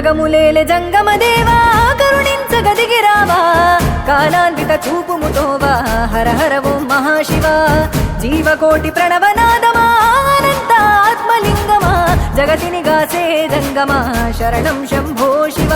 జగములేలె జంగమదేవా కరుణించగదిగిరావా కాలాన్విత చూపుముతోవా హర హర ఓం మహాశివ జీవకోటి ప్రణవనాదమా అనంత ఆత్మలింగమా జగతిని గాసే జంగమా శరణం శంభో శివ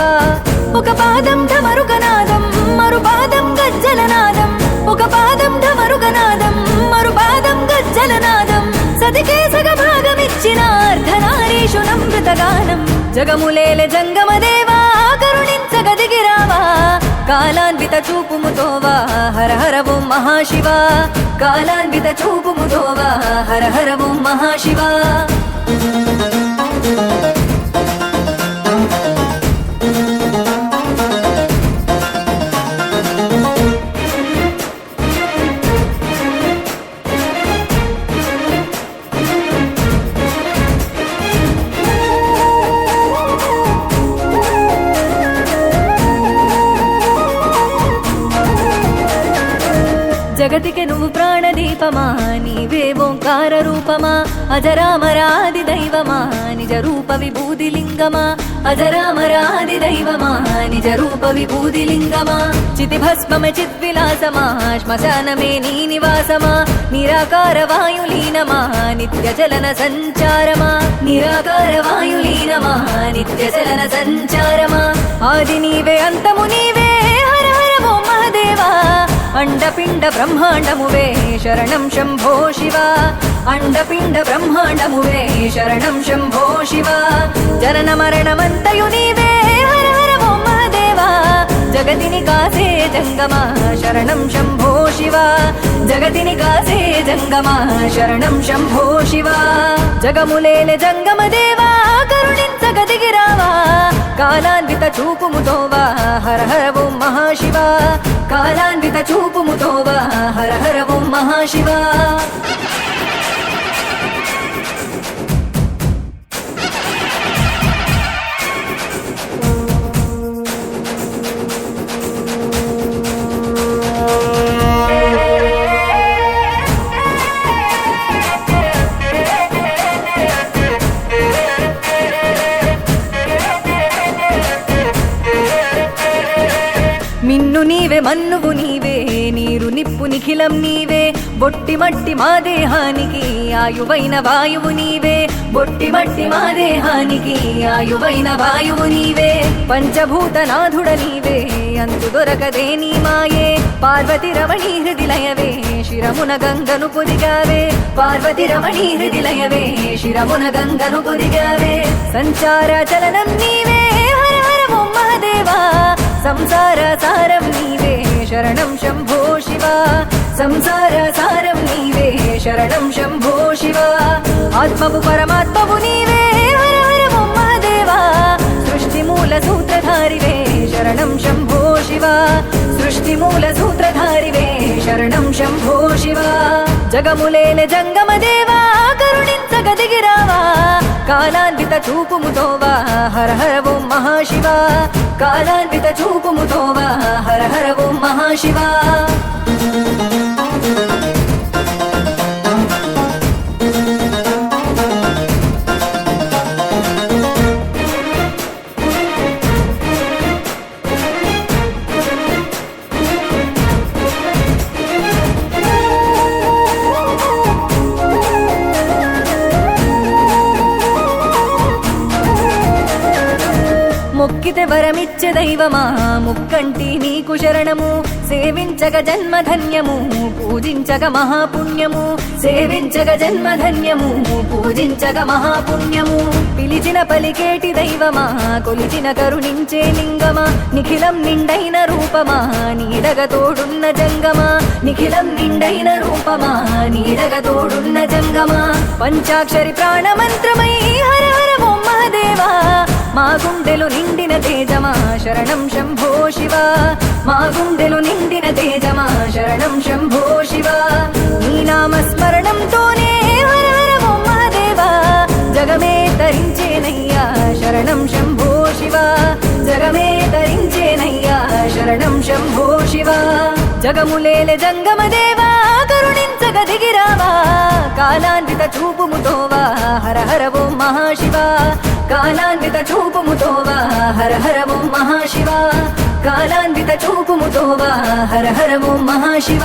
ఒక పాదం ఢమరుకనాదం మరు పాదం గజ్జలనాదం ఒక పాదం ఢమరుకనాదం మరు పాదం గజ్జలనాదం సతికే సగభాగమిచ్చిన అర్ధనారీషు నమృతగానం జగములేలె జంగమదేవా కరుణించగదిగిరావా కాలాన్విత చూపుముతోవా హర హర ఓం మహాశివ కాలాన్విత చూపుముతోవా హర హర ఓం మహాశివ జగతికి నువ్వు ప్రాణదీపమా నీవే ఓంకార రూపమా అజరామరాది దైవమా నిజ రూప విభూతి లింగమా అజరామరాది దైవమా నిజ రూప విభూతి లింగమా చితి భస్మమ చిద్విలాసమా శ్మశానమే నీ నివాసమా నిరాకార వాయులీనమా నిత్య చలన సంచారమా నిరాకార వాయులీనమా నిత్య చలన సంచారమా ఆది నీవే అంతము నీవే హర హర ఓం మహదేవా అండపిండ బ్రహ్మాండమువే శరణం శంభో శివ అండపిండ బ్రహ్మాండమువే శరణం శంభో శివ జనన మరణమంతయు నీవే హర హర ఓం మహదేవా జగతిని కాసే జంగమా శరణం శంభో శివ జగతిని కాసే జంగమా శరణం శంభో శివ జగములేలె జంగమదేవా కరుణించగదిగిరావా కాలాన్విత చూపుముతోవా హర హర ఓం మహాశివ కాలాన్విత చూపుముతోవా హర హర ఓం మహాశివ మిన్ను నీవే మన్నువు నీవే నీరు నిప్పు నిఖిలం నీవే బొట్టి మట్టి మా దేహానికి ఆయువైన వాయువు నీవే బొట్టి మట్టి మా దేహానికి ఆయువైన వాయువు నీవే పంచభూతనాథుడ నీవే అంతు దొరకదే నీ మాయే పార్వతి రమణీ హృదిలయవే శిరమున గంగను పొదిగావే పార్వతి రమణీ హృదిలయవే శిరమున గంగను పొదిగావే సంచార చలనం నీవే హర హర ఓం మహదేవా సంసార సారం నీవే శరణం శంభో శివ సంసార సారం నీవే శరణం శంభో శివ ఆత్మవు పరమాత్మవు నీవే హర హర ఓం మహదేవా సృష్టి మూల సూత్రధారివే శరణం శంభో శివ సృష్టి మూల సూత్రధారివే శరణం శంభో శివ జగములేలె జంగమదేవా కరుణించగదిగిరావా కాలాన్విత చూపుముతోవా హర హర ఓం మహాశివ కాలాన్విత చూపుముతోవా హర హర ఓం మహాశివ మొక్కితే వరమిచ్చే దైవమా ముక్కంటి నీకు శరణము సేవించగ జన్మధన్యము పూజించగ మహాపుణ్యము సేవించగ జన్మధన్యము పూజించగ మహాపుణ్యము పిలిచిన పలికేటి దైవమా కొలిచిన కరుణించే లింగమా నిఖిలం నిండైన రూపమా నీడగ తోడున్న జంగమా నిఖిలం నిండైన రూపమా నీడగ తోడున్న జంగమా పంచాక్షరి ప్రాణమంత్రమై హర హర ఓం మహదేవా మా గుండెలు నిండిన తేజమా శరణం శంభో శివ మా గుండెలు నిండిన తేజమా శరణం శంభో శివ నీ నామస్మరణంతోనే హర హర ఓం మహదేవా జగమే తరించేనయ్యా శరణం శంభో శివ జగమే తరించేనయ్యా శరణం శంభో శివ జగములేలె జంగమదేవా కరుణించగదిగిరావా కాలాన్విత చూపుముతోవా హర హర ఓం మహాశివ కాలాందిత చూపుముతోవా హర హర ఓం మహాశివ కాలాందిత చూపుముతోవా హర హర ఓం మహాశివ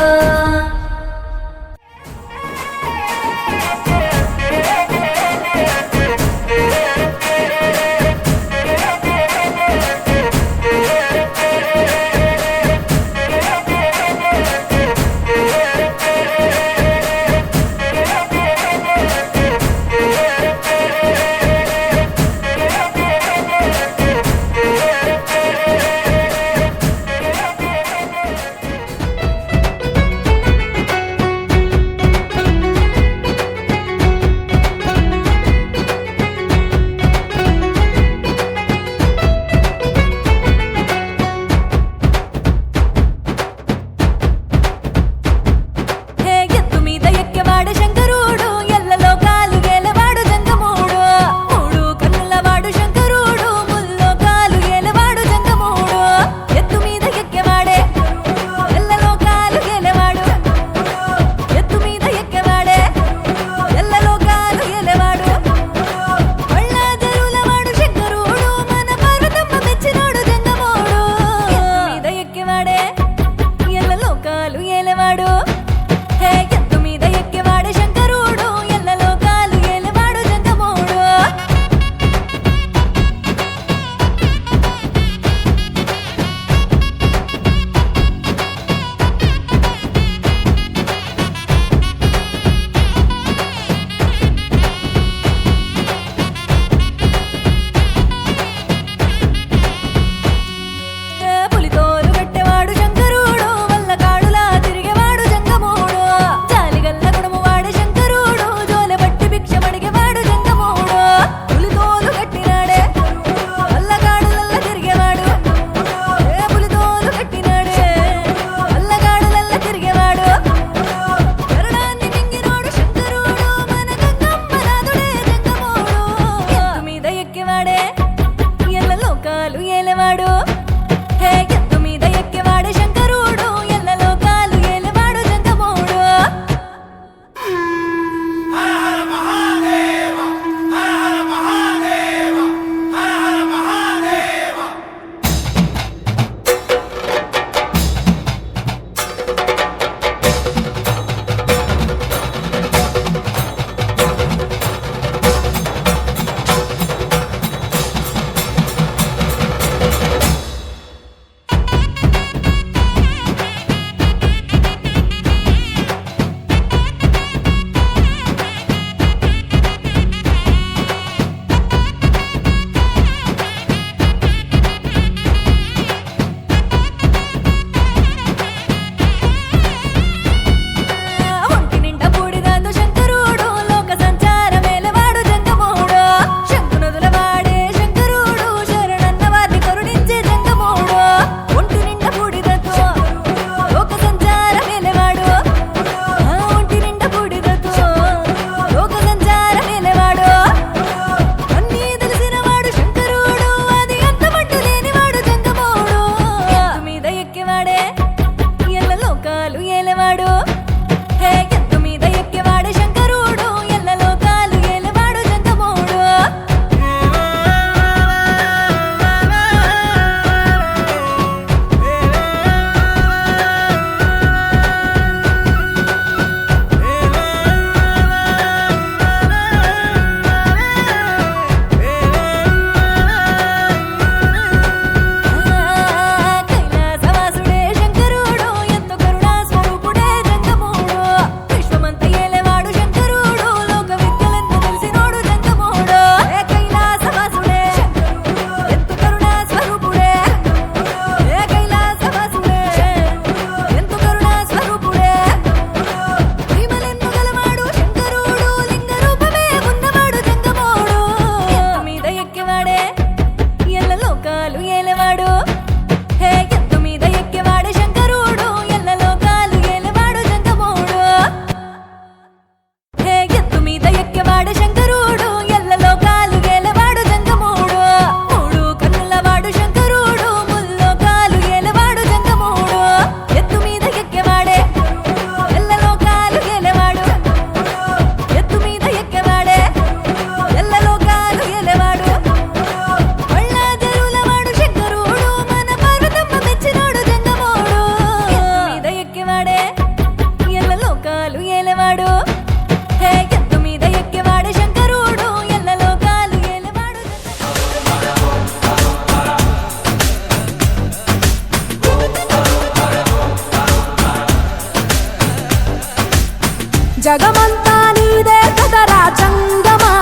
జగమంతా నీదే కదరా జంగమా,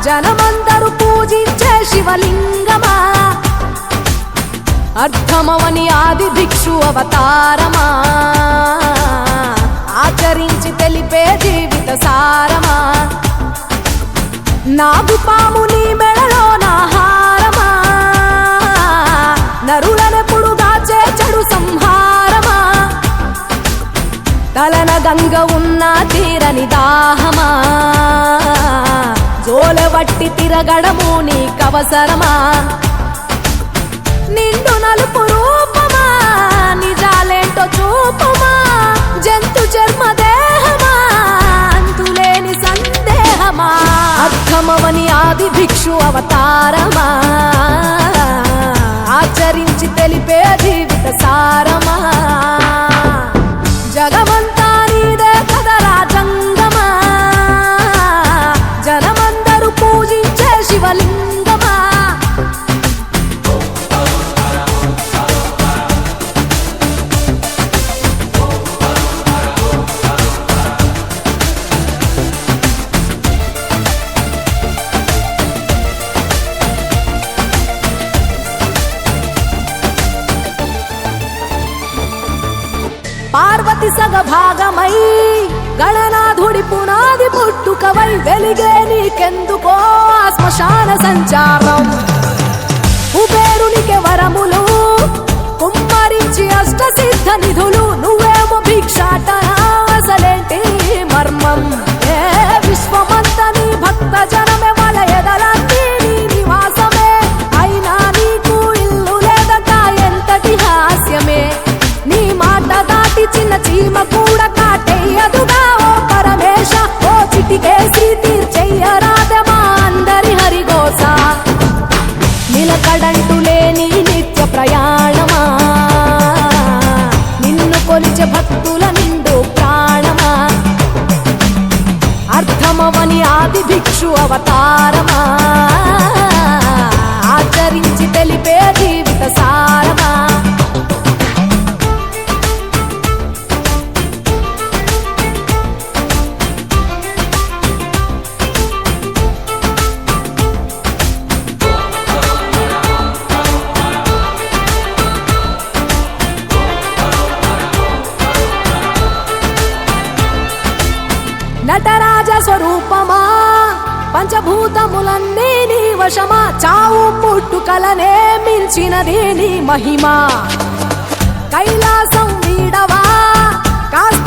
జనమందరూ పూజించే శివలింగమా, అర్థమవని ఆది భిక్షు అవతారమా, ఆచరించి తెలిపే జీవిత సారమా, నాగుపాము నీ మెడలో నా హారమా, నరులనెప్పుడు దాచే చెడు సంహారమా, తలన గంగ ఉన్న తీరని దాహమా, జోలవట్టి తిరగడము నీకవసరమా, నిండు నలుపు రూపమా, నిజాలేంటో చూపమా, జంతు చర్మ దేహమా, అంతులేని సందేహమా, అర్థమవని ఆది భిక్షు అవతారమా, ఆచరించి తెలిపే జీవిత సారమా, జగమంతా నీదే కదరా జంగమా, జనమందరూ పూజించే శివలింగమా. పార్వతి సగభాగమై గణనాథుడి పునాది పుట్టుకవై వెలిగే నీకెందుకో శ్మశాన సంచారం, కుబేరునికి వరములు కుమ్మరించి అష్ట సిద్ధ నిధులు, నువ్వేమో భిక్షాటన అసలేంటి మర్మం, ఏ విశ్వమంత నీ భక్త జనమే వాళ్ళ ఎదలంతి నీ నివాసమే, అయినా నీకు ఇల్లు లేదట ఎంతటి హాస్యమే, నీ మాట దాటి చిన్న చీమ కూడా కాటేయదుగా ఓ పరమేశ, ఓ చిటికేసి తీర్చెయ్యరాదమా అందరి హరిగోస, నిలకడంటు లేని నిత్య ప్రయాణమా, నిన్ను కొలిచే భక్తుల నిండు ప్రాణమా, అర్థమవని ఆది భిక్షు అవతారమా, ఆచరించి తెలిపే జీవిత సారమా. నటరాజ స్వరూపమా, పంచభూతములన్నీ నీ వశమా, చావు పుట్టుకలనే మించినది నీ మహిమా, కైలాసం వీడవా కాస్త